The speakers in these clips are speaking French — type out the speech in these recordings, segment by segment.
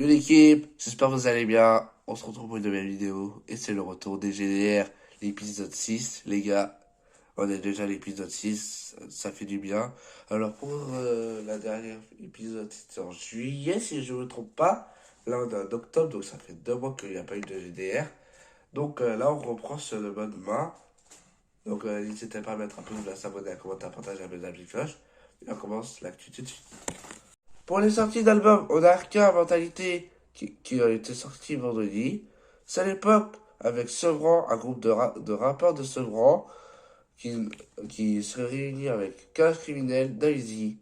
Yo l'équipe, j'espère que vous allez bien. On se retrouve pour une nouvelle vidéo et c'est le retour des GDR, l'épisode 6. Les gars, on est déjà à l'épisode 6, ça fait du bien. Alors pour la dernière épisode, c'était en juillet si je ne me trompe pas. Là on est en octobre, donc ça fait 2 mois qu'il n'y a pas eu de GDR. Donc là on reprend sur le mode main. Donc n'hésitez pas à mettre un pouce bleu, à s'abonner, à commenter, à partager, à mettre la petite cloche. Et on commence l'actu tout de suite. Pour les sorties d'albums, on a Arca Mentalité qui a été sorti vendredi. C'est à l'époque avec Sevran, un groupe de rappeurs de Sevran qui, qui se réunit avec 15 criminels, Daisy,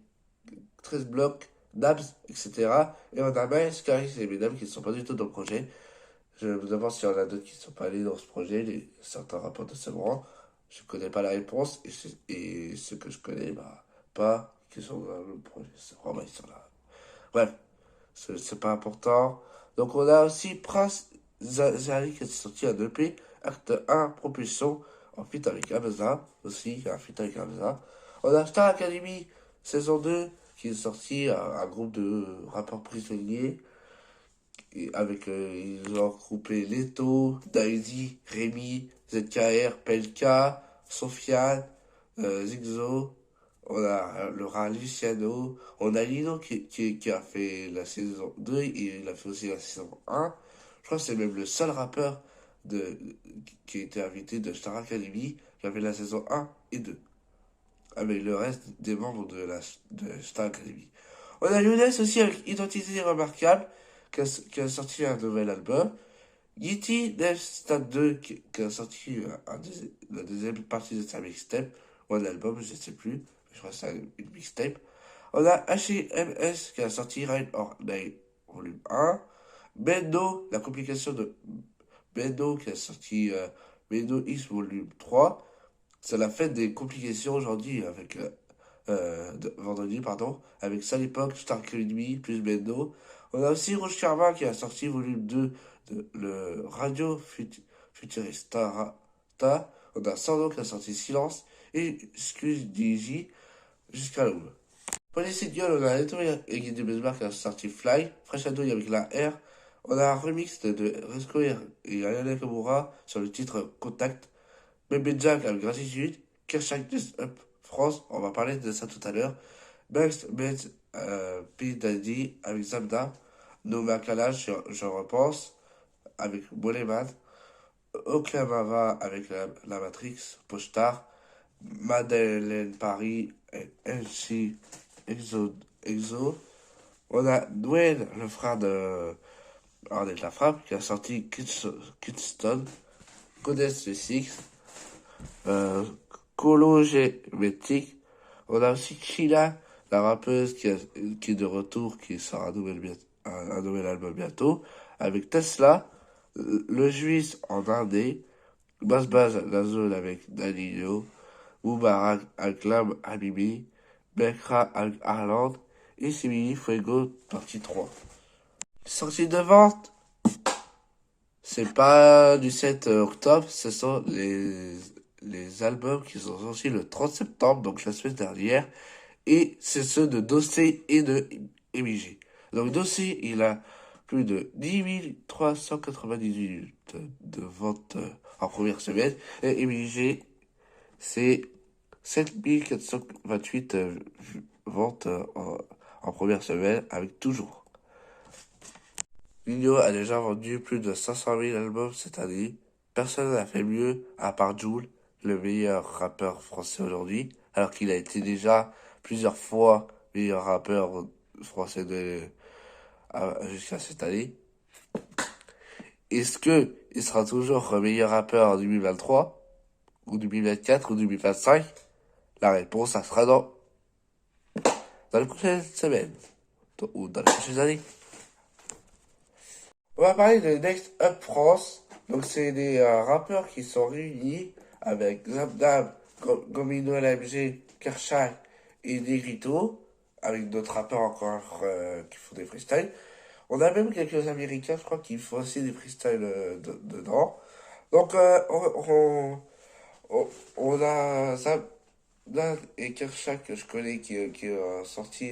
13 blocs, Nabs, etc. Et on a Maes, Caris et Mesdames qui ne sont pas du tout dans le projet. Je me demande s'il y en a d'autres qui ne sont pas allés dans ce projet, certains rappeurs de Sevran. Je ne connais pas la réponse et ceux que je connais, bah, pas, qui sont dans le projet. Sevran, bah, ils sont là. Bref, c'est pas important. Donc on a aussi Prince Zari qui est sorti un EP, acte 1, Propulsion, en feat avec Hamza, aussi, un feat avec Hamza. On a Star Academy, saison 2, qui est sorti, un groupe de rappeurs prisonniers, et avec, ils ont regroupé Leto, Daisy, Rémi, ZKR, Pelka, Sofiane, Zigzo, on a le rat Luciano, on a Lino qui a fait la saison 2 et il a fait aussi la saison 1. Je crois que c'est même le seul rappeur qui a été invité de Star Academy qui a fait la saison 1 et 2, avec le reste des membres de Star Academy. On a Younes aussi avec Identité Remarquable qui a sorti un nouvel album. Yeti Dev Stade 2 qui a sorti la deuxième partie de sa mixtape, ou un album, je sais plus, je crois que c'est une mixtape. On a HMS qui a sorti Ride or Die volume 1. Bendo, la complication de Bendo qui a sorti Bendo X volume 3. C'est la fête des complications aujourd'hui avec vendredi, pardon, avec Salipok, Star Academy, plus Bendo. On a aussi Rouge Karma qui a sorti volume 2 de le Radio Futurista. On a Sando qui a sorti Silence et Excuse DJ jusqu'à l'aube. Pour les singles, on a Leto et Guy de Besbar qui a sorti Fly, Fresh Adouille avec la R. On a un remix de Resco et Ayana Kamura sur le titre Contact. Bébé Jack avec Gratitude, Kershak Just Up France, on va parler de ça tout à l'heure. Bugs, Bez, P. Daddy avec Zamda, Noma Kalash, je repense, avec Boleman, Oklamava avec la Matrix, Postar, Madeleine Paris, et MC Exo. On a Dwayne, le frère de Arnett La Frappe, qui a sorti Kidston, Codes de Six, euh, Métic. On a aussi Sheila, la rappeuse qui est de retour, qui sort un nouvel album bientôt, avec Tesla, le Juif en Indé, Baz la zone avec Danilo, Moubarak Al-Klam Habibi, Bekra Al-Arland et Simili Fuego partie 3. Sortie de vente, c'est pas du 7 octobre, ce sont les albums qui sont sortis le 30 septembre, donc la semaine dernière, et c'est ceux de Dossé et de MIG. Donc Dossé, il a plus de 10 398 de ventes en première semaine, et MIG, c'est 7 428 ventes en première semaine, avec toujours. Nino a déjà vendu plus de 500 000 albums cette année. Personne n'a fait mieux, à part Jul, le meilleur rappeur français aujourd'hui, alors qu'il a été déjà plusieurs fois meilleur rappeur français jusqu'à cette année. Est-ce que il sera toujours meilleur rappeur en 2023, ou 2024, ou 2025? La réponse, ça sera dans les prochaines semaines, ou dans les prochaines années. On va parler de Next Up France. Donc, c'est des rappeurs qui sont réunis avec Zamdam, Gomino LMG, Kershak et Negrito, avec d'autres rappeurs encore qui font des freestyles. On a même quelques Américains, je crois, qui font aussi des freestyles dedans. Donc, on a Zamdam et Kershak que je connais qui ont sorti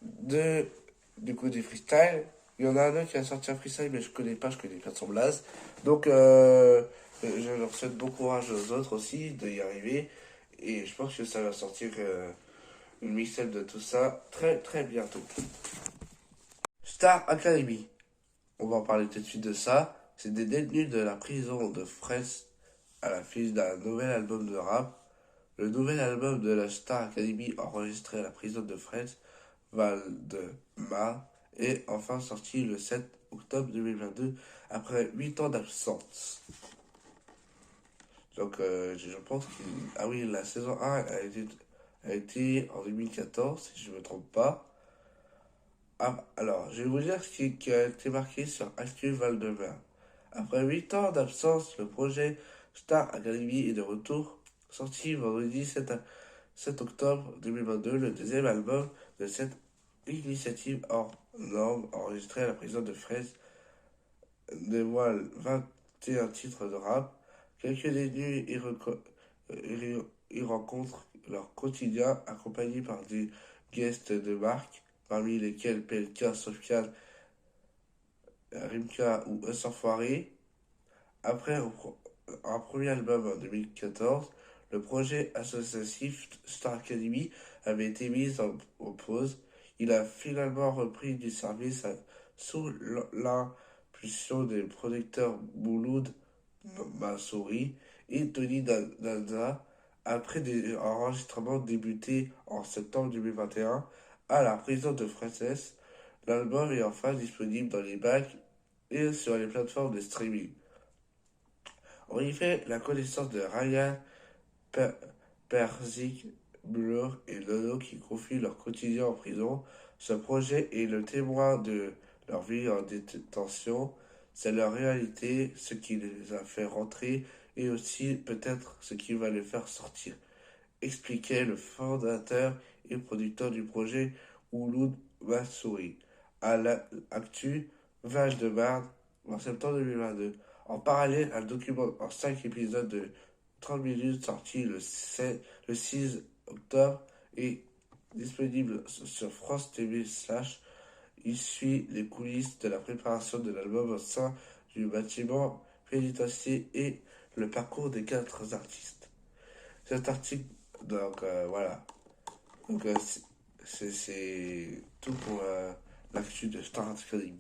du coup des freestyles. Il y en a un qui a sorti un freestyle, mais je connais pas de son blaze. Donc, je leur souhaite bon courage aux autres aussi d'y arriver. Et je pense que ça va sortir une mixtape de tout ça très très bientôt. Star Academy. On va en parler tout de suite de ça. C'est des détenus de la prison de Fraisse à la l'affiche d'un nouvel album de rap. Le nouvel album de la Star Academy enregistré à la prison de Fraisse, Val-de-Marne, est enfin sorti le 7 octobre 2022 après 8 ans d'absence. Donc je pense que... Ah oui, la saison 1 a été en 2014, si je ne me trompe pas. Ah, alors, je vais vous dire qui a été marqué sur Actu Val-de-Marne. Après 8 ans d'absence, le projet Star Academy est de retour, sorti vendredi 7 octobre 2022, le deuxième album de cette initiative hors norme enregistrée à la prison de Fraise dévoile 21 titres de rap. Quelques détenus y rencontrent leur quotidien accompagnés par des guests de marque, parmi lesquels PLK, Sofiane, Rimka ou Us Enfoiré. Après un premier album en 2014, le projet associatif Star Academy avait été mis en pause. Il a finalement repris du service sous l'impulsion des producteurs Mouloud Mansouri et Tony Danza. Après des enregistrements débutés en septembre 2021 à la prison de Frances, l'album est enfin disponible dans les bacs et sur les plateformes de streaming. On y fait la connaissance de Ryan Per- Perzik, Blur et Lolo qui confient leur quotidien en prison. Ce projet est le témoin de leur vie en détention. C'est leur réalité, ce qui les a fait rentrer et aussi peut-être ce qui va les faire sortir, expliquait le fondateur et producteur du projet Ouloud Massouri à l'actu Val-de-Marne en septembre 2022. En parallèle, un document en 5 épisodes de 30 minutes sorti le 6 octobre est disponible sur France TV / il suit les coulisses de la préparation de l'album au sein du bâtiment pénitentiaire et le parcours des 4 artistes. Cet article, donc voilà. Donc c'est tout pour l'actu de Star Academy.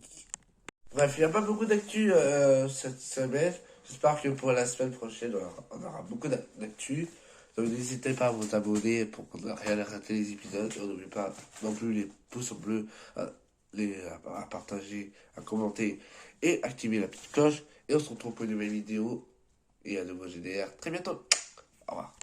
Bref, il n'y a pas beaucoup d'actu cette semaine. J'espère que pour la semaine prochaine, on aura beaucoup d'actu. Donc n'hésitez pas à vous abonner pour ne rien rater les épisodes. Et n'oubliez pas non plus les pouces bleus, à partager, à commenter et activer la petite cloche. Et on se retrouve pour une nouvelle vidéo et un nouveau GDR très bientôt. Au revoir.